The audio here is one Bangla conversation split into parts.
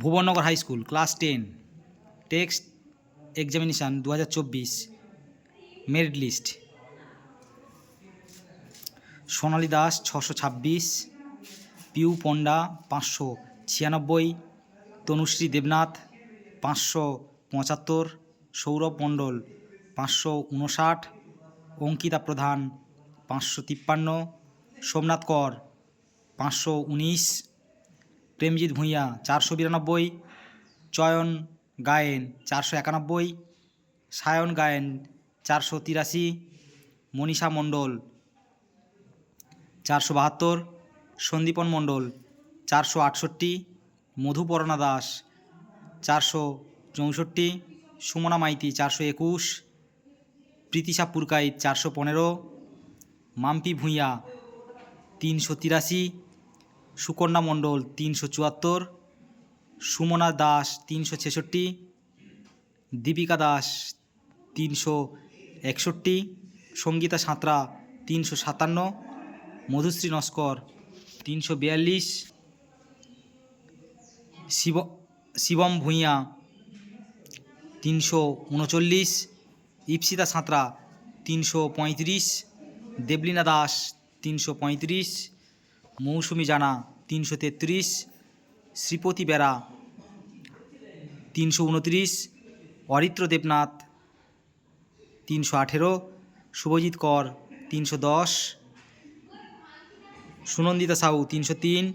Bhubannagar high school class 10 text examination 2024 merit list. Sonali Das 626, Piu Panda 596, Tanushree Debnath 575, Sourav Mondal 559, Ankita Pradhan 553, Somnath কর 519, প্রেমজিৎ ভূঁইয়া 492, চয়ন গায়েন 491, সায়ন গায়েন 483, মনীষা মণ্ডল 472, সন্দীপন মণ্ডল 468, মধুপর্ণা দাস 464, সুমনা মাইতি 421, প্রীতিশা পুরকাইত 415, মাম্পি ভূঁইয়া 383, সুকন্যা মণ্ডল 374, সুমনা দাস 366, দীপিকা দাস 361, সঙ্গীতা সাঁতরা 357, মধুশ্রী নস্কর 342, শিবম ভূঁইয়া 339, ইপসিতা সাঁতরা 335, দেবলীনা দাস 335, মৌসুমি জানা 333, শ্রীপতি বেরা 329, অরিত্র দেবনাথ 318, শুভজিৎ কর 310, সুনন্দিতা সাউ 303,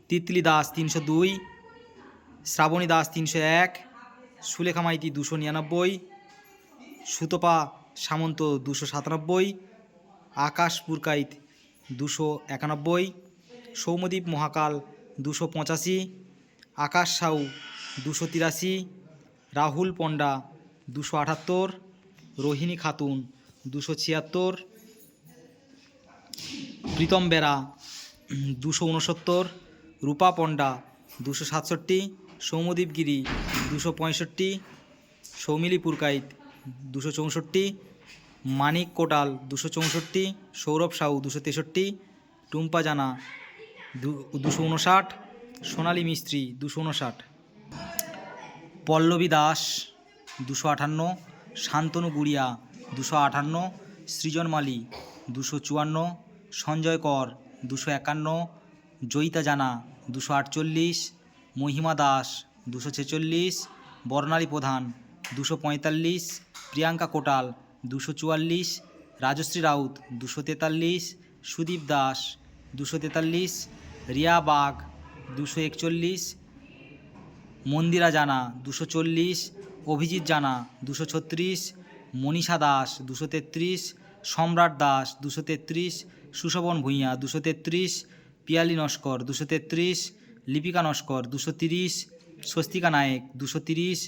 তিতলি দাস 302, শ্রাবণী দাস 301, সুলেখা মাইতি 299, সুতপা সামন্ত 297, আকাশ পুরকাইত 291, সৌম্যদীপ মহাকাল 285, আকাশ সাউ 283, রাহুল পণ্ডা 278, রোহিণী খাতুন 276, প্রীতম বেরা 269, রূপা পণ্ডা 267, সৌম্যদীপ গিরি 265, সৌমিলি পুরকাইত 264, মানিক কোটাল 264, সৌরভ সাউ 263, টুম্পা জানা 259, সোনালী মিস্ত্রি 259, পল্লবী দাস 258, শান্তনু গুড়িয়া 258, সৃজন মালি 254, সঞ্জয় কর 251, জয়িতা জানা 248, মহিমা দাস 246, বর্ণালী প্রধান 245, প্রিয়াঙ্কা কোটাল 244, রাজশ্রী রাউত 243, সুদীপ দাস 243, রিয়া বাগ 241, মন্দিরা জানা 240, অভিজিৎ জানা 236, মনীষা দাস 233, সম্রাট দাস 233, সুশোভন ভূঁইয়া 233, পিয়ালি নস্কর 233, লিপিকা নস্কর 230, স্বস্তিকা নায়েক 230,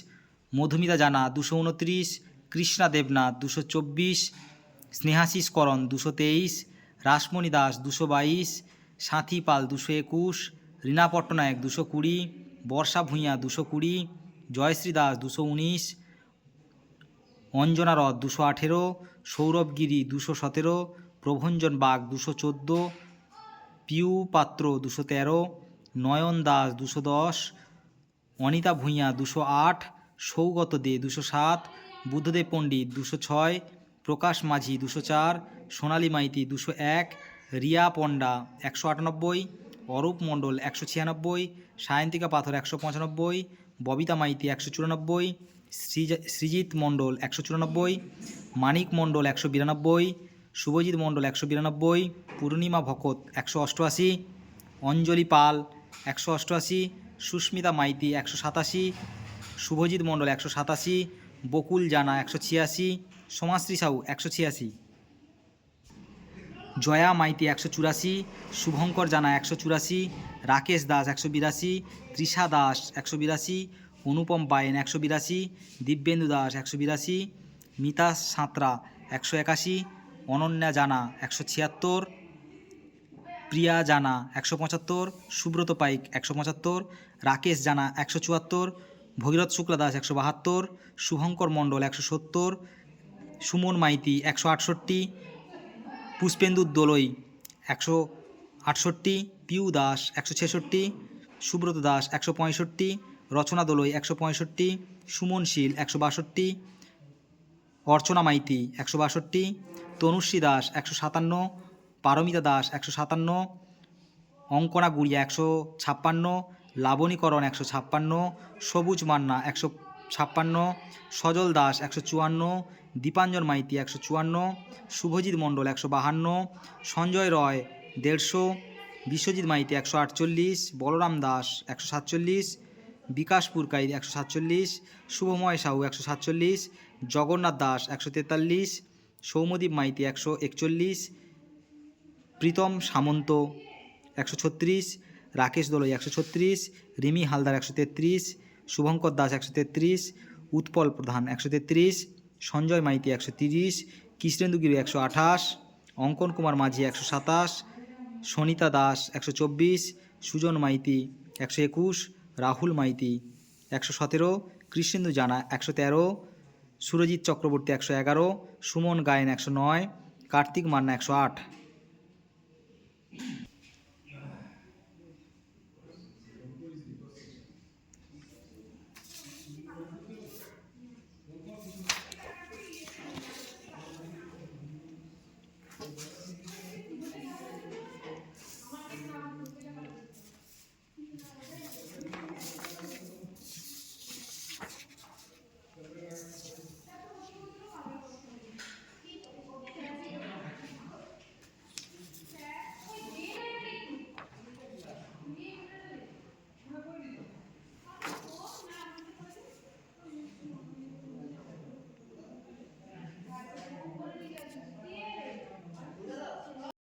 মধুমিতা জানা 229, কৃষ্ণা দেবনাথ 224, স্নেহাশিস করণ 223, রাসমণি দাস 222, সাথী পাল 221, রীনা পট্টনায়ক 220, বর্ষা ভূঁইয়া 220, জয়শ্রী দাস 219, অঞ্জনা রথ 218, সৌরভ গিরি 217, প্রভঞ্জন বাগ 214, পিউ পাত্র 213, নয়ন দাস 210, অনিতা ভূঁইয়া 208, সৌগত দে 207, বুদ্ধদেব পণ্ডিত 206, প্রকাশ মাঝি 204, সোনালী মাইতি 201, রিয়া পণ্ডা 198, অরূপ মণ্ডল 196, সায়ন্তিকা পাথর 195, ববিতা মাইতি 194, সৃজিত মণ্ডল 194, মানিক মণ্ডল 192, শুভজিৎ মণ্ডল 192, পূর্ণিমা ভকত 188, অঞ্জলি পাল 188, সুস্মিতা মাইতি 187, শুভজিৎ মণ্ডল 187, বকুল জানা 186, সোমাশ্রী সাউ 186, জয়া মাইতি 184, শুভঙ্কর জানা 184, রাকেশ দাস 182, তৃষা দাস 182, অনুপম পায়েন 182, দিব্যেন্দু দাস 182, মিতা সাঁতরা 181, অনন্যা জানা 176, প্রিয়া জানা 175, সুব্রত পাইক 175, রাকেশ জানা 174, ভগীরথ শুক্লা দাস 172, শুভঙ্কর মণ্ডল 170, সুমন মাইতি 168, পুষ্পেন্দু দোলই 168, পিউ দাস 166, সুব্রত দাস 165, রচনা দোলই 165, সুমন শীল 162, অর্চনা মাইতি 162, তনুশ্রী দাস 157, পারমিতা দাস 157, অঙ্কনা গুড়িয়া 156, লাবণীকরণ 156, সবুজ মান্না 156, সজল দাস 154, দীপাঞ্জন মাইতি 154, শুভজিৎ মণ্ডল 152, সঞ্জয় রয় 150, বিশ্বজিৎ মাইতি 148, বলরাম দাস 147, বিকাশ পুরকাইত 147, শুভময় সাহু 147, জগন্নাথ দাস 143, সৌম্যদীপ মাইতি 141, প্রীতম সামন্ত 136, রাকেশ দোলই 136, রিমি হালদার 133, শুভঙ্কর দাস 133, উৎপল প্রধান 133, সঞ্জয় মাইতি 130, কৃষ্ণেন্দু গিরি 128, অঙ্কন কুমার মাঝি 127, সনিতা দাস 124, সুজন মাইতি 121, রাহুল মাইতি 117, কৃষ্ণেন্দু জানা 113, সুরজিৎ চক্রবর্তী 111, সুমন গায়েন 109, কার্তিক মান্না 108।